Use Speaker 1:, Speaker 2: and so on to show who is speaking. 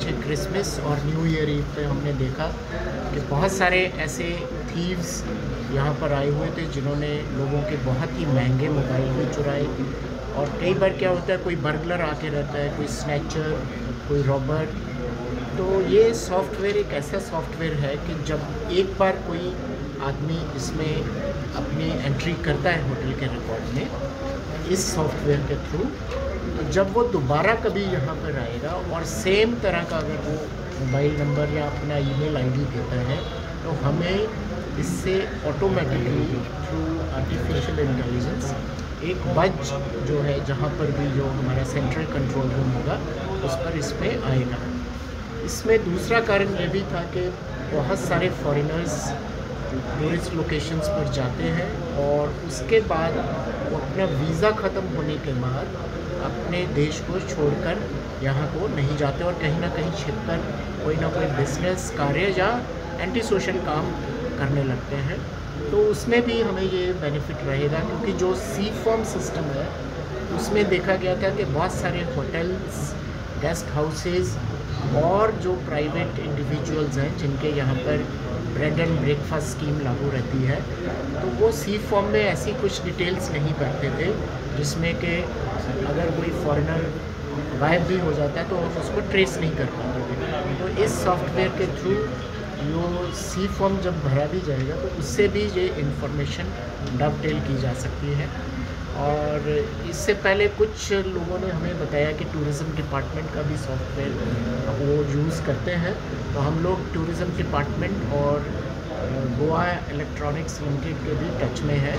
Speaker 1: पीछे क्रिसमस और new year ewe पे हमने देखा कि बहुत सारे ऐसे थीव्स यहाँ पर आए हुए थे जिन्होंने लोगों के बहुत ही महंगे मोबाइल भी चुराए। और कई बार क्या होता है, कोई बर्गलर आके रहता है, कोई स्नैचर, कोई रॉबर। तो ये सॉफ्टवेयर एक ऐसा सॉफ्टवेयर है कि जब एक बार कोई आदमी इसमें अपनी एंट्री करता है होटल के रिकॉर्ड में इस सॉफ्टवेयर के थ्रू, तो जब वो दोबारा कभी यहाँ पर आएगा और सेम तरह का अगर वो मोबाइल नंबर या अपना ईमेल आईडी देता है, तो हमें इससे ऑटोमेटिकली थ्रू आर्टिफिशियल इंटेलिजेंस एक बज जो है जहाँ पर भी जो हमारा सेंट्रल कंट्रोल रूम होगा उस पर इसमें आएगा। इसमें दूसरा कारण ये भी था कि बहुत सारे फॉरेनर्स टूरिस्ट लोकेशंस पर जाते हैं और उसके बाद वो अपना वीज़ा ख़त्म होने के बाद अपने देश को छोड़कर यहाँ को नहीं जाते और कहीं ना कहीं छिपकर कोई ना कोई बिजनेस कार्य या एंटी सोशल काम करने लगते हैं। तो उसमें भी हमें ये बेनिफिट रहेगा, क्योंकि जो सी फॉर्म सिस्टम है उसमें देखा गया था कि बहुत सारे होटल्स, गेस्ट हाउसेस और जो प्राइवेट इंडिविजुअल्स हैं जिनके यहाँ पर ब्रेड एंड ब्रेकफास्ट स्कीम लागू रहती है, तो वो सी फॉर्म में ऐसी कुछ डिटेल्स नहीं करते थे जिसमें कि अगर कोई फॉरेनर गायब भी हो जाता है तो हम उसको ट्रेस नहीं कर पाते थे। तो इस सॉफ्टवेयर के थ्रू जो सी फॉर्म जब भरा भी जाएगा तो उससे भी ये इंफॉर्मेशन डबटेल की जा सकती है। और इससे पहले कुछ लोगों ने हमें बताया कि टूरिज़्म डिपार्टमेंट का भी सॉफ्टवेयर वो यूज़ करते हैं। तो हम लोग टूरिज़्म डिपार्टमेंट और गोवा इलेक्ट्रॉनिक्स लिमिटेड के भी टच में है।